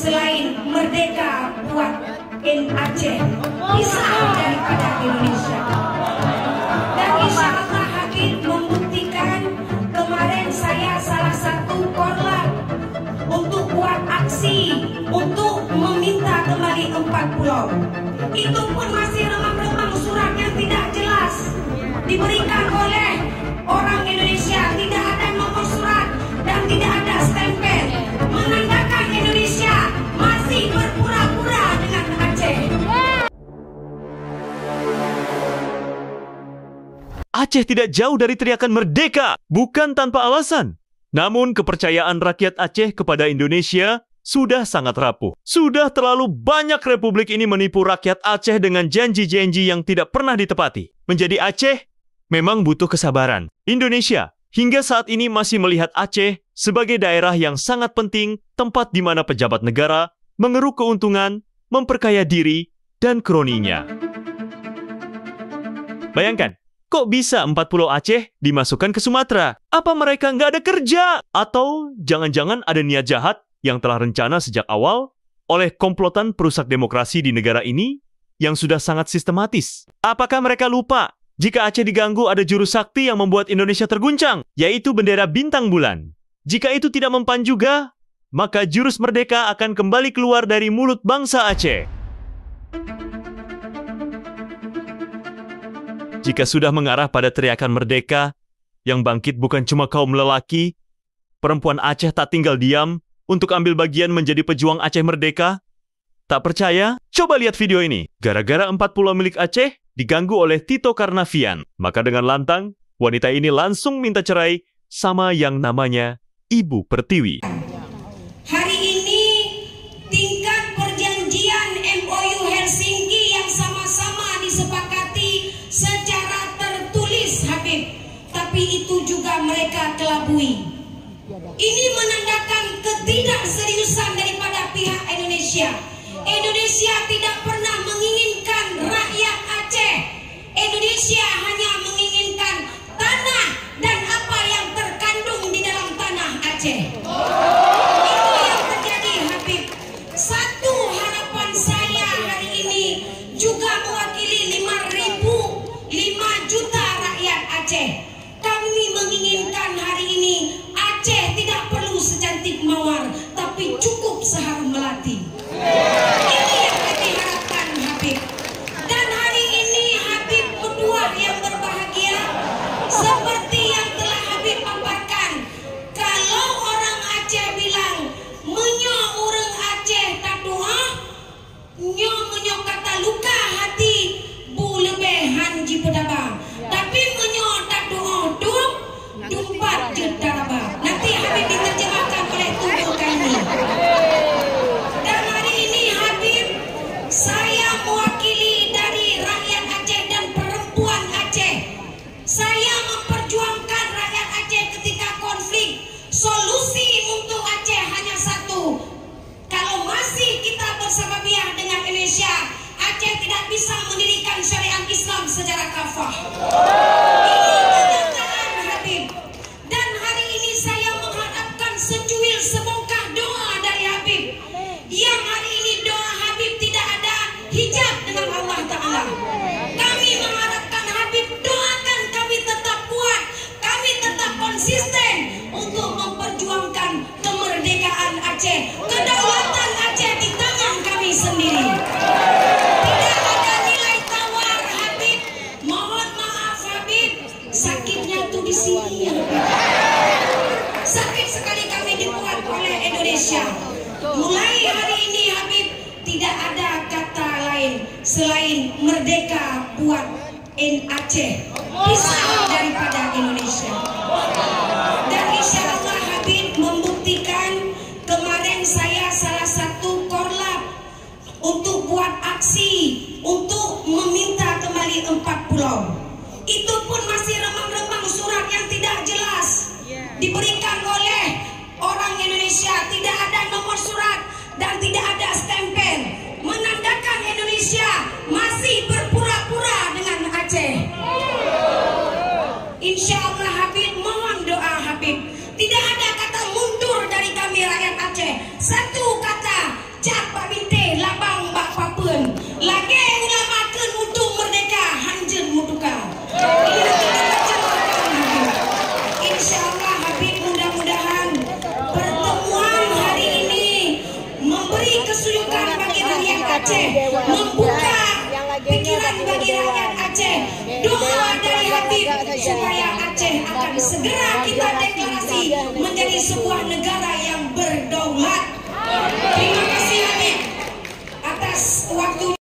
selain merdeka buat Aceh, pisah daripada Indonesia. Dan insya Allah Habib membuktikan. Kemarin saya salah satu korlap untuk buat aksi untuk meminta kembali 4 pulau. Itu pun masih remang-remang surat yang tidak jelas diberikan oleh orang Indonesia, tidak ada nomor surat dan tidak ada stempel, menandakan Indonesia masih berpura-pura dengan Aceh. Aceh tidak jauh dari teriakan merdeka, bukan tanpa alasan. Namun kepercayaan rakyat Aceh kepada Indonesia sudah sangat rapuh. Sudah terlalu banyak republik ini menipu rakyat Aceh dengan janji-janji yang tidak pernah ditepati. Menjadi Aceh memang butuh kesabaran. Indonesia hingga saat ini masih melihat Aceh sebagai daerah yang sangat penting, tempat di mana pejabat negara mengeruk keuntungan, memperkaya diri, dan kroninya. Bayangkan, kok bisa 4 pulau Aceh dimasukkan ke Sumatera? Apa mereka nggak ada kerja? Atau jangan-jangan ada niat jahat yang telah rencana sejak awal oleh komplotan perusak demokrasi di negara ini yang sudah sangat sistematis? Apakah mereka lupa jika Aceh diganggu ada jurus sakti yang membuat Indonesia terguncang, yaitu bendera bintang bulan? Jika itu tidak mempan juga, maka jurus merdeka akan kembali keluar dari mulut bangsa Aceh. Jika sudah mengarah pada teriakan merdeka, yang bangkit bukan cuma kaum lelaki, perempuan Aceh tak tinggal diam untuk ambil bagian menjadi pejuang Aceh merdeka. Tak percaya? Coba lihat video ini. Gara-gara 4 pulau milik Aceh diganggu oleh Tito Karnavian, maka dengan lantang, wanita ini langsung minta cerai sama yang namanya Ibu Pertiwi. Hari ini tingkat perjanjian MOU Helsinki yang sama-sama disepakati secara tertulis Habib, tapi itu juga mereka kelabui. Ini menandakan ketidakseriusan daripada pihak Indonesia. Indonesia tidak pernah menginginkan rakyat Aceh. Indonesia hanya menginginkan tanah dan apa yang terkandung di dalam tanah Aceh. Itu yang terjadi Habib. Satu harapan saya hari ini juga mewakili 5 juta rakyat Aceh. Kami menginginkan hari ini Aceh tidak perlu secantik mawar, tapi cukup seharum melati. Ini yang kami harapkan Habib. Dan hari ini Habib berdua yang berbahagia, seperti yang telah Habib paparkan. Kalau orang Aceh bilang menyo urang Aceh tak doa, nyo kata luka hati bu lebehan ji pedaba. Tapi menyo tak doa duk dumpat je daraba. Nanti Habib diterjemahkan oleh tubuh kami. Dan hari ini Habib, saya mewakili dari rakyat Aceh dan perempuan Aceh. Saya memperjuangkan rakyat Aceh ketika konflik. Solusi untuk Aceh hanya satu. Kalau masih kita bersahabat dengan Indonesia, Aceh tidak bisa mendirikan syariat Islam secara kafah. Ini kenyataan Habib. Dan hari ini saya mengharapkan secuil sebongkah doa dari Habib. Yang hari ini doa Habib tidak ada hijab dengan Allah Ta'ala. Kami mengharapkan Habib doakan kami tetap kuat, kami tetap konsisten untuk memperjuangkan kemerdekaan Aceh. Kedaulatan Aceh di tangan kami sendiri. Tidak ada nilai tawar Habib. Mohon maaf Habib, sakitnya tuh di sini ya. Sakit sekali kami dibuat oleh Indonesia. Mulai hari ini Habib tidak ada kata lain selain merdeka buat Aceh, pisah daripada Indonesia. Dan insya Allah Habib membuktikan. Kemarin saya salah satu korlap untuk buat aksi untuk meminta kembali 4 pulau. Itu pun masih remang-remang surat yang tidak jelas diberikan oleh orang Indonesia, tidak ada nomor surat dan tidak ada stempel, menandakan Indonesia masih berpura-pura dengan Aceh. Insya Allah Habib, mohon doa Habib. Tidak ada kata mundur dari kami rakyat Aceh. Satu kata, Aceh, membuka pikiran bagi rakyat Aceh. Doa dari Habib supaya Aceh akan segera kita deklarasi menjadi sebuah negara yang berdaulat. Terima kasih Habib atas waktu.